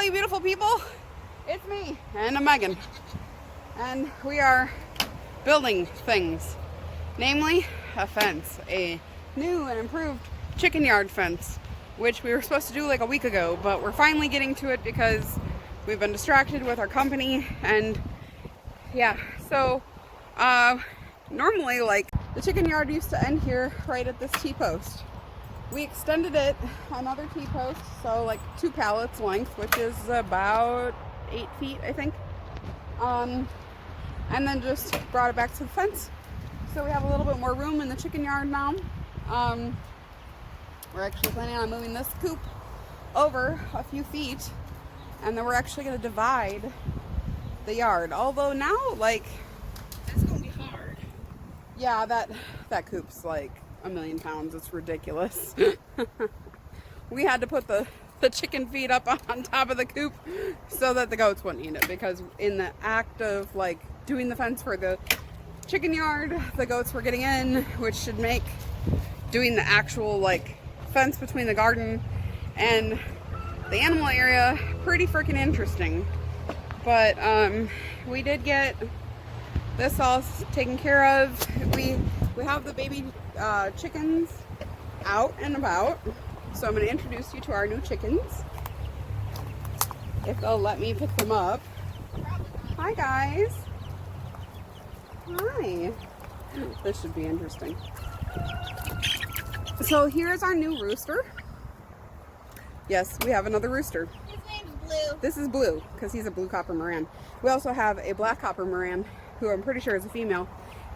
you beautiful people. It's me and Megan. And we are building things. Namely, a fence. A new and improved chicken yard fence. Which we were supposed to do like a week ago. But we're finally getting to it because we've been distracted with our company. And yeah, so normally like the chicken yard used to end here right at this T-post. We extended it another T-post, so like 2 pallets length, which is about 8 feet, I think. And then just brought it back to the fence. So we have a little bit more room in the chicken yard now. We're actually planning on moving this coop over a few feet, and then we're actually going to divide the yard. Although now, like, that's going to be hard. Yeah, that coop's like a million pounds. It's ridiculous. We had to put the chicken feed up on top of the coop so that the goats wouldn't eat it, because in the act of like doing the fence for the chicken yard, the goats were getting in, which should make doing the actual like fence between the garden and the animal area pretty freaking interesting. But we did get this all taken care of. We have the baby chickens out and about, so I'm going to introduce you to our new chickens, if they'll let me pick them up. Hi guys. Hi. This should be interesting. So here's our new rooster. Yes, we have another rooster. His name's Blue. This is Blue because he's a blue copper Moran. We also have a black copper Moran, who I'm pretty sure is a female,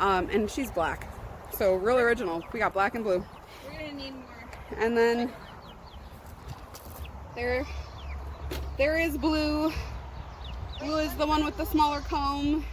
and she's black. So real original. We got black and blue. We're gonna need more. And then there is Blue. Blue is the one with the smaller comb.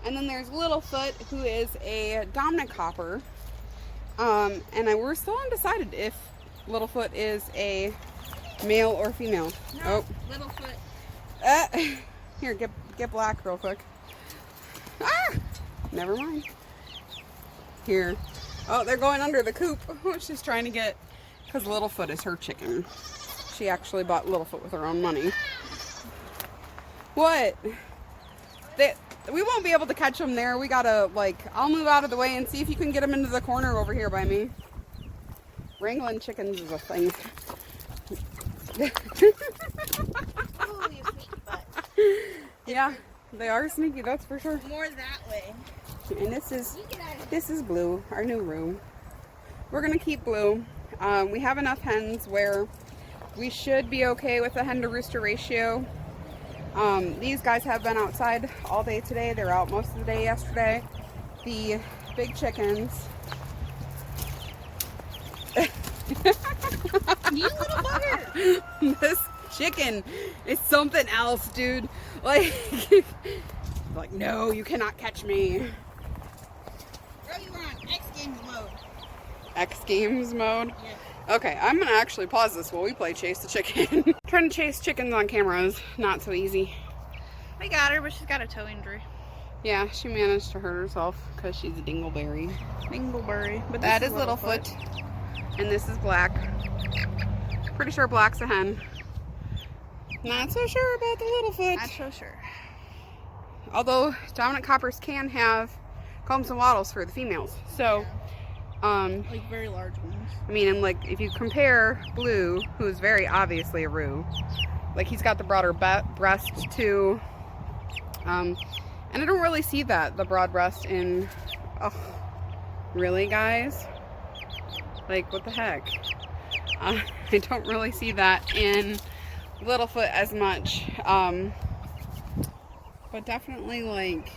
And then there's Littlefoot, who is a dominant copper. And we're still undecided if Littlefoot is a male or female. No, Oh, Littlefoot. Here, get black real quick. Ah! Never mind. Here. Oh, they're going under the coop. She's trying to get, because Littlefoot is her chicken. She actually bought Littlefoot with her own money. What? We won't be able to catch them there. We gotta, like, I'll move out of the way and see if you can get them into the corner over here by me. Wrangling chickens is a thing. Oh, you sneaky butt. Yeah, they are sneaky, that's for sure. More that way. And this is Blue, our new room. We're gonna keep Blue. We have enough hens where we should be okay with the hen to rooster ratio. These guys have been outside all day today. They were out most of the day yesterday. The big chickens. You little bugger! This chicken is something else, dude. Like, like, no, you cannot catch me. Bro, you were on X Games mode. X Games mode? Yeah. Okay, I'm gonna actually pause this while we play Chase the Chicken. Trying to chase chickens on camera is not so easy. We got her, but she's got a toe injury. Yeah, she managed to hurt herself because she's a dingleberry. Dingleberry. But That is Littlefoot. And this is Black. Pretty sure Black's a hen. Not so sure about the Littlefoot. Not so sure. Although dominant coppers can have combs and wattles for the females. So, Like very large ones. I mean, and like if you compare Blue, who's very obviously a roux, like he's got the broader breast too. And I don't really see the broad breast in, oh, really guys? Like what the heck? I don't really see that in Littlefoot as much. But definitely like,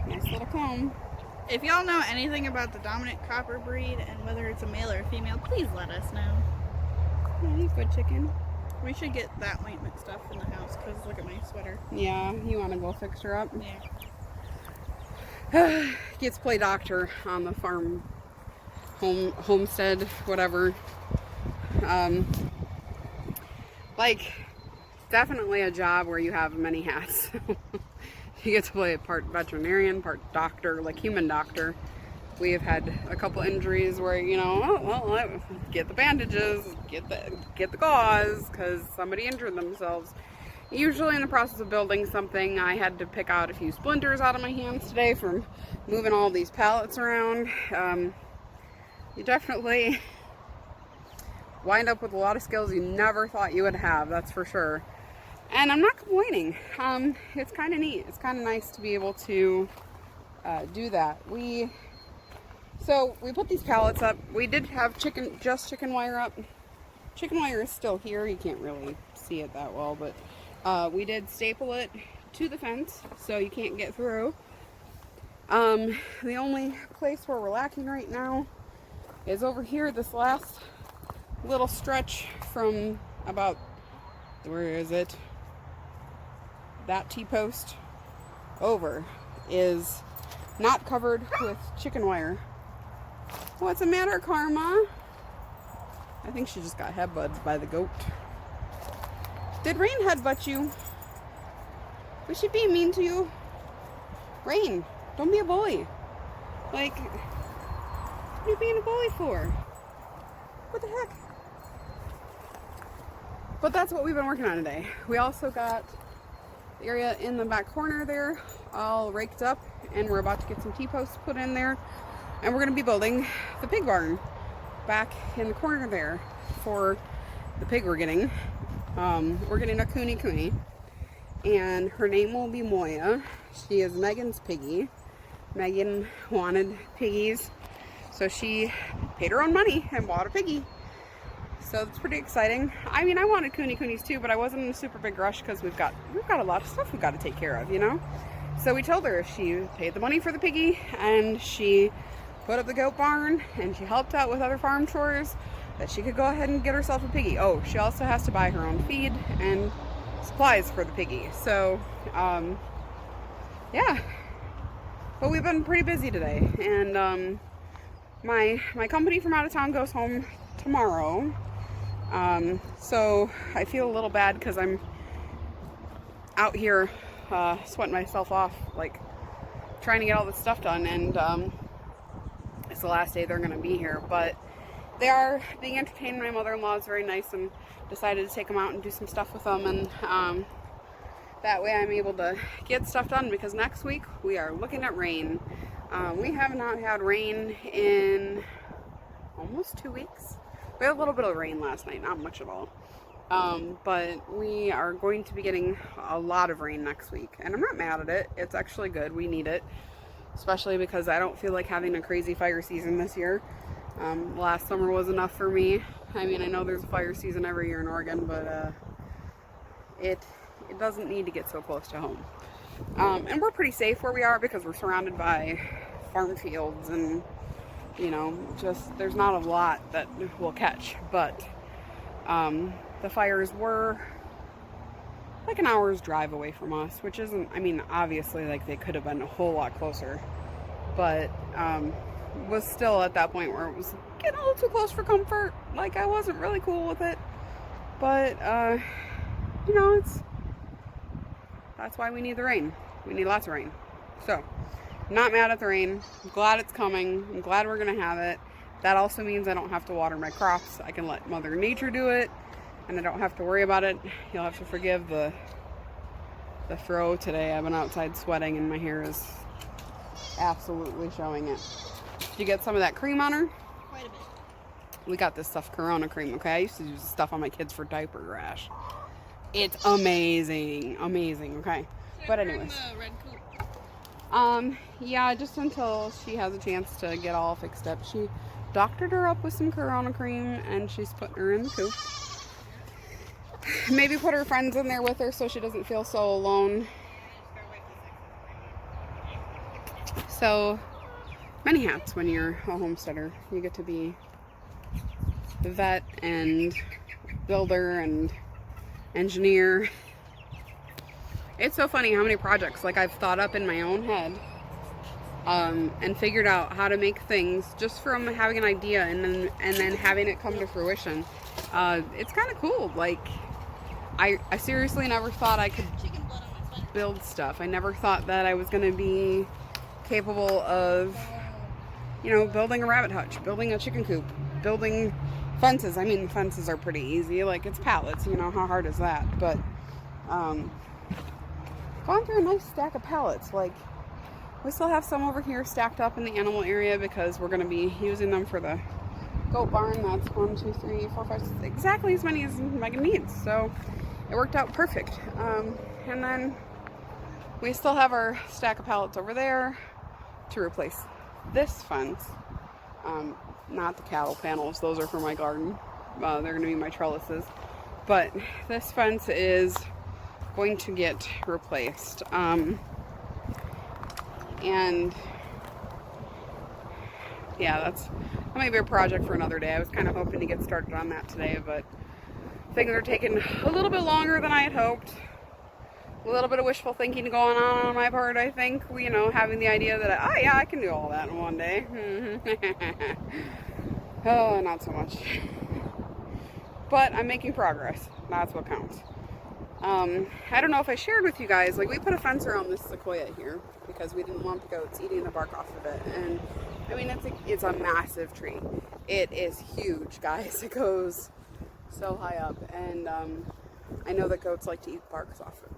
nice little comb. If y'all know anything about the dominant copper breed and whether it's a male or a female, please let us know. Yeah, he's a good chicken. We should get that ointment stuff in the house because look at my sweater. Yeah, you want to go fix her up? Yeah. Gets play doctor on the farm, homestead, whatever. Like, definitely a job where you have many hats. You get to play part veterinarian, part doctor, like human doctor. We've had a couple injuries where, you know, oh, well, get the bandages, get the gauze, because somebody injured themselves. Usually in the process of building something, I had to pick out a few splinters out of my hands today from moving all these pallets around. You definitely wind up with a lot of skills you never thought you would have, that's for sure. And I'm not complaining. It's kind of neat. It's kind of nice to be able to do that. So we put these pallets up. We did have chicken wire up. Chicken wire is still here. You can't really see it that well, but we did staple it to the fence so you can't get through. The only place where we're lacking right now is over here, this last little stretch from about, where is it? That T-post over is not covered with chicken wire. What's the matter, Karma? I think she just got headbutted by the goat. Did Rain headbutt you? Was she being mean to you? Rain, don't be a bully. Like, what are you being a bully for? What the heck? But that's what we've been working on today. We also got the area in the back corner there all raked up, and we're about to get some T-posts put in there. And we're going to be building the pig barn back in the corner there for the pig we're getting. We're getting a Kuni, and her name will be Moya. She is Megan's piggy. Megan wanted piggies, so she paid her own money and bought a piggy. So it's pretty exciting. I mean, I wanted Kunis too, but I wasn't in a super big rush because we've got a lot of stuff we've got to take care of, you know? So we told her if she paid the money for the piggy and she put up the goat barn and she helped out with other farm chores, that she could go ahead and get herself a piggy. Oh, she also has to buy her own feed and supplies for the piggy. So, yeah. But we've been pretty busy today. And my company from out of town goes home tomorrow. So I feel a little bad because I'm out here sweating myself off, like trying to get all this stuff done, and it's the last day they're going to be here. But they are being entertained. My mother-in-law is very nice and decided to take them out and do some stuff with them, and that way I'm able to get stuff done, because next week we are looking at rain. We have not had rain in almost 2 weeks. We had a little bit of rain last night, not much at all. But we are going to be getting a lot of rain next week, and I'm not mad at it. It's actually good. We need it, especially because I don't feel like having a crazy fire season this year. Last summer was enough for me. I mean, I know there's a fire season every year in Oregon, but it doesn't need to get so close to home. And we're pretty safe where we are because we're surrounded by farm fields, and you know, just there's not a lot that we'll catch. But the fires were like an hour's drive away from us, which isn't, I mean, obviously, like, they could have been a whole lot closer, but was still at that point where it was getting a little too close for comfort. Like, I wasn't really cool with it, but you know, that's why we need the rain. We need lots of rain. So, not mad at the rain. I'm glad it's coming. I'm glad we're gonna have it. That also means I don't have to water my crops. I can let Mother Nature do it, and I don't have to worry about it. You'll have to forgive the throw today. I've been outside sweating and my hair is absolutely showing it. Did you get some of that cream on her? Quite a bit. We got this stuff, Corona cream, okay? I used to use this stuff on my kids for diaper rash. It's amazing, amazing, okay? But anyways. The red coat? Yeah, just until she has a chance to get all fixed up. She doctored her up with some Corona cream, and she's putting her in the coop. Maybe put her friends in there with her so she doesn't feel so alone. So, many hats when you're a homesteader. You get to be the vet and builder and engineer. It's so funny how many projects, like, I've thought up in my own head and figured out how to make things just from having an idea and then having it come to fruition. It's kind of cool. Like, I seriously never thought I could build stuff. I never thought that I was going to be capable of you know, building a rabbit hutch, building a chicken coop, building fences. I mean, fences are pretty easy. Like, it's pallets, you know, how hard is that? But, going through a nice stack of pallets. Like, we still have some over here stacked up in the animal area because we're going to be using them for the goat barn. That's 1, 2, 3, 4, 5, 6, exactly as many as Megan needs. So, it worked out perfect. And then we still have our stack of pallets over there to replace this fence. Not the cattle panels, those are for my garden. They're going to be my trellises. But this fence is going to get replaced. And yeah, that might be a project for another day. I was kind of hoping to get started on that today, but things are taking a little bit longer than I had hoped. A little bit of wishful thinking going on my part, I think. You know, having the idea that, oh yeah, I can do all that in one day. Oh, not so much. But I'm making progress. That's what counts. I don't know if I shared with you guys, like, we put a fence around this sequoia here because we didn't want the goats eating the bark off of it. And I mean, it's a massive tree. It is huge, guys. It goes so high up, and I know that goats like to eat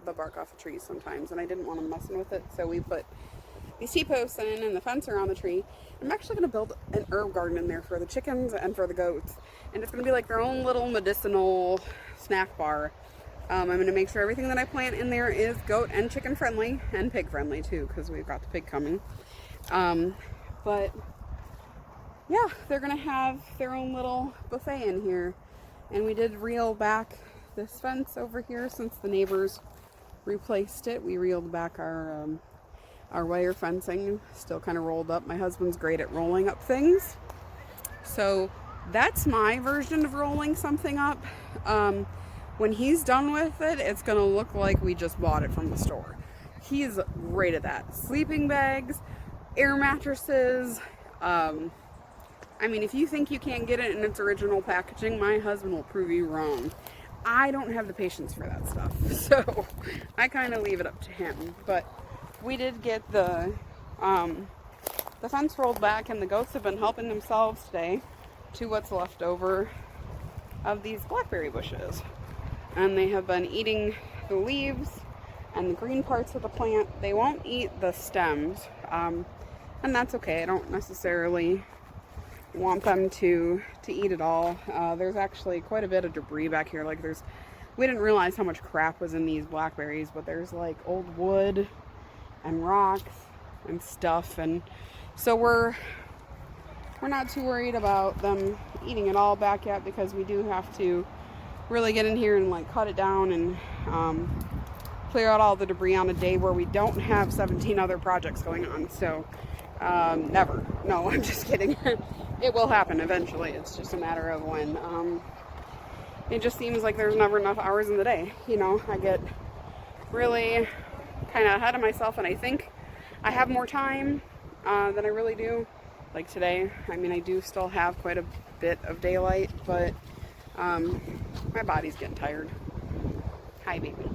the bark off of trees sometimes, and I didn't want them messing with it, so we put these T-posts in and the fence around the tree. I'm actually going to build an herb garden in there for the chickens and for the goats, and it's going to be like their own little medicinal snack bar. I'm going to make sure everything that I plant in there is goat and chicken friendly, and pig friendly too, because we've got the pig coming. But yeah, they're going to have their own little buffet in here. And we did reel back this fence over here since the neighbors replaced it. We reeled back our wire fencing, still kind of rolled up. My husband's great at rolling up things. So that's my version of rolling something up. When he's done with it, it's going to look like we just bought it from the store. He's great at that. Sleeping bags, air mattresses. I mean, if you think you can't get it in its original packaging, my husband will prove you wrong. I don't have the patience for that stuff, so I kind of leave it up to him. But we did get the fence rolled back, and the goats have been helping themselves today to what's left over of these blackberry bushes. And they have been eating the leaves and the green parts of the plant. They won't eat the stems, and that's okay. I don't necessarily want them to eat it all. There's actually quite a bit of debris back here. Like, we didn't realize how much crap was in these blackberries, but there's like old wood and rocks and stuff, and so we're not too worried about them eating it all back yet, because we do have to really get in here and like cut it down and clear out all the debris on a day where we don't have 17 other projects going on. So never. No, I'm just kidding. It will happen eventually. It's just a matter of when. It just seems like there's never enough hours in the day. You know, I get really kind of ahead of myself, and I think I have more time than I really do. Like today, I mean, I do still have quite a bit of daylight, but my body's getting tired. Hi, baby.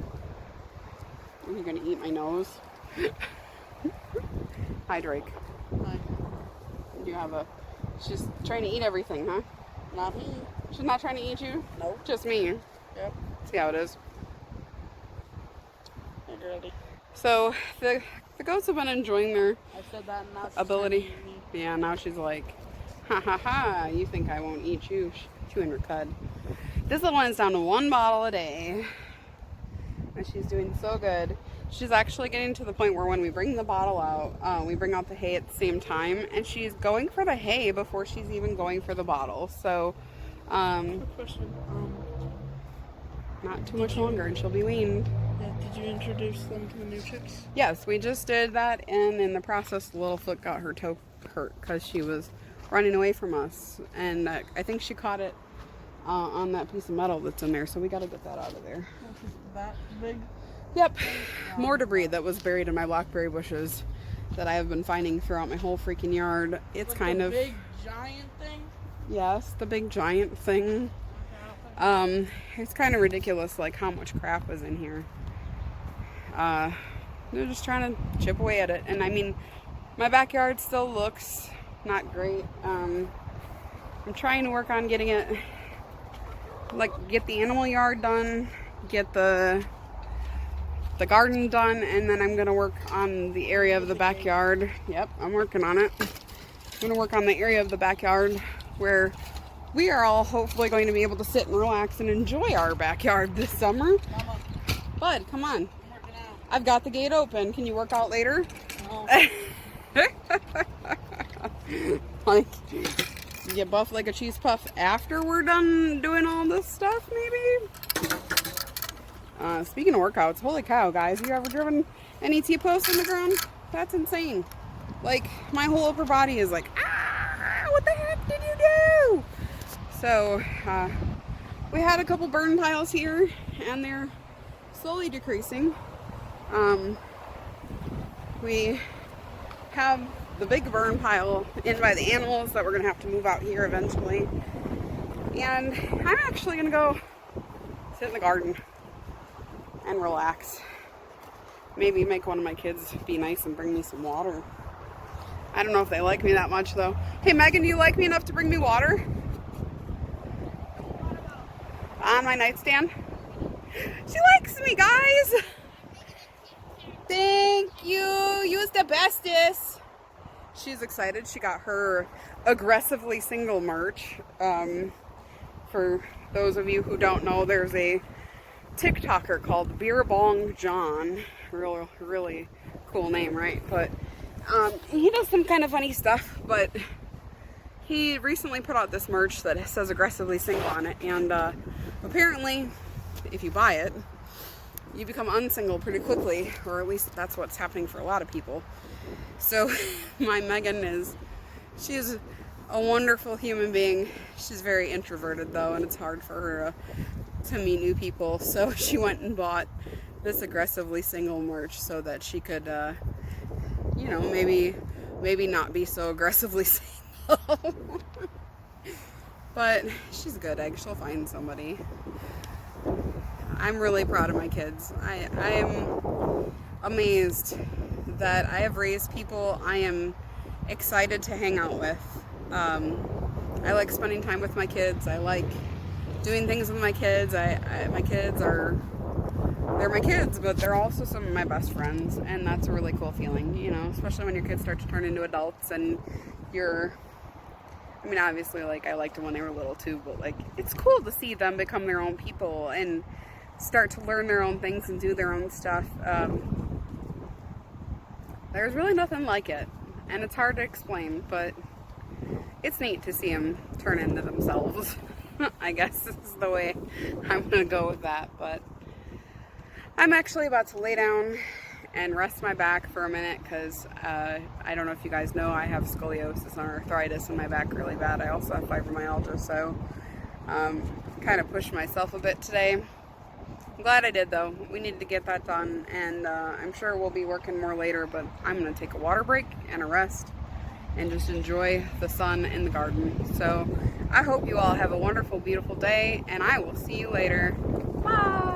Are you gonna eat my nose? Hi, Drake. Hi. You have she's trying to eat everything, huh? Not me. She's not trying to eat you? Nope. Just me. Yep. See how it is. Hey, girlie. So the goats have been enjoying their I said that, and now she's ability. trying to eat me. Yeah, now she's like, ha ha ha, you think I won't eat you? Chewing her cud. This little one's down to 1 bottle a day. And she's doing so good. She's actually getting to the point where when we bring the bottle out, we bring out the hay at the same time. And she's going for the hay before she's even going for the bottle. So, Quick question. not too much longer and she'll be weaned. Yeah, did you introduce them to the new chicks? Yes, we just did that, and in the process, Littlefoot got her toe hurt because she was running away from us, and I think she caught it on that piece of metal that's in there, so we got to get that out of there. That big? Yep, more debris that was buried in my blackberry bushes that I have been finding throughout my whole freaking yard. It's kind of big giant thing? Yes, the big giant thing. It's kind of ridiculous, like how much crap was in here. They're just trying to chip away at it, and I mean, my backyard still looks not great. I'm trying to work on getting it, like, get the animal yard done, get the garden done, and then I'm gonna work on the area of the backyard. Yep, I'm working on it. I'm gonna work on the area of the backyard where we are all hopefully going to be able to sit and relax and enjoy our backyard this summer. Mama, Bud, come on. I'm working out. I've got the gate open. Can you work out later? No. Like, get buff like a cheese puff after we're done doing all this stuff, maybe? Speaking of workouts, holy cow, guys. You ever driven any T-posts in the ground? That's insane. Like, my whole upper body is like, ah, what the heck did you do? So, we had a couple burn piles here, and they're slowly decreasing. We have the big burn pile in by the animals that we're gonna have to move out here eventually. And I'm actually gonna go sit in the garden and relax. Maybe make one of my kids be nice and bring me some water. I don't know if they like me that much though. Hey Megan, do you like me enough to bring me water? On my nightstand? She likes me, guys! Thank you! You's the bestest! She's excited. She got her Aggressively Single merch. For those of you who don't know, there's a TikToker called Beer Bong John. Really cool name, right? But he does some kind of funny stuff, but he recently put out this merch that says Aggressively Single on it, and apparently if you buy it, you become unsingle pretty quickly, or at least that's what's happening for a lot of people. So my Megan she's a wonderful human being. She's very introverted though, and it's hard for her to meet new people. So she went and bought this Aggressively Single merch so that she could, you know, maybe not be so aggressively single. But she's a good egg. She'll find somebody. I'm really proud of my kids. I am amazed that I have raised people I am excited to hang out with. I like spending time with my kids. I like doing things with my kids. My kids are, they're my kids, but they're also some of my best friends, and that's a really cool feeling, you know, especially when your kids start to turn into adults and I mean, obviously, like, I liked them when they were little too, but like, it's cool to see them become their own people and start to learn their own things and do their own stuff. There's really nothing like it, and it's hard to explain, but it's neat to see them turn into themselves. I guess this is the way I'm gonna go with that. But I'm actually about to lay down and rest my back for a minute, because I don't know if you guys know, I have scoliosis and arthritis in my back really bad. I also have fibromyalgia, so kind of pushed myself a bit today. I'm glad I did though. We needed to get that done, and I'm sure we'll be working more later, but I'm going to take a water break and a rest and just enjoy the sun in the garden. So I hope you all have a wonderful, beautiful day, and I will see you later. Bye!